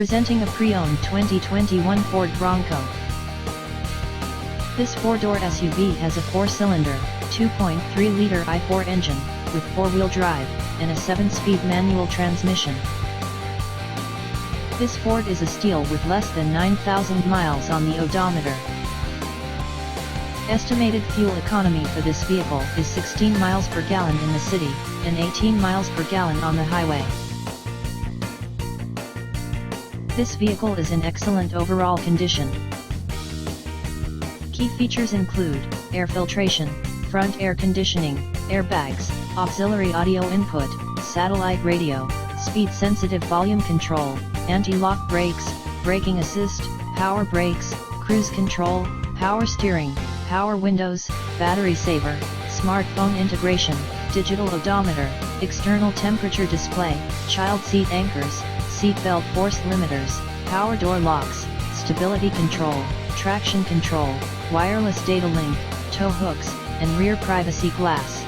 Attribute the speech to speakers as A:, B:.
A: Presenting a pre-owned 2021 Ford Bronco. This four-door SUV has a four-cylinder, 2.3-liter i4 engine, with four-wheel drive, and a 7-speed manual transmission. This Ford is a steal with less than 9,000 miles on the odometer. Estimated fuel economy for this vehicle is 16 miles per gallon in the city, and 18 miles per gallon on the highway. This vehicle is in excellent overall condition. Key features include air filtration, front air conditioning, airbags, auxiliary audio input, satellite radio, speed-sensitive volume control, anti-lock brakes, braking assist, power brakes, cruise control, power steering, power windows, battery saver, smartphone integration, digital odometer, external temperature display, child seat anchors, seat belt force limiters, power door locks, stability control, traction control, wireless data link, tow hooks, and rear privacy glass.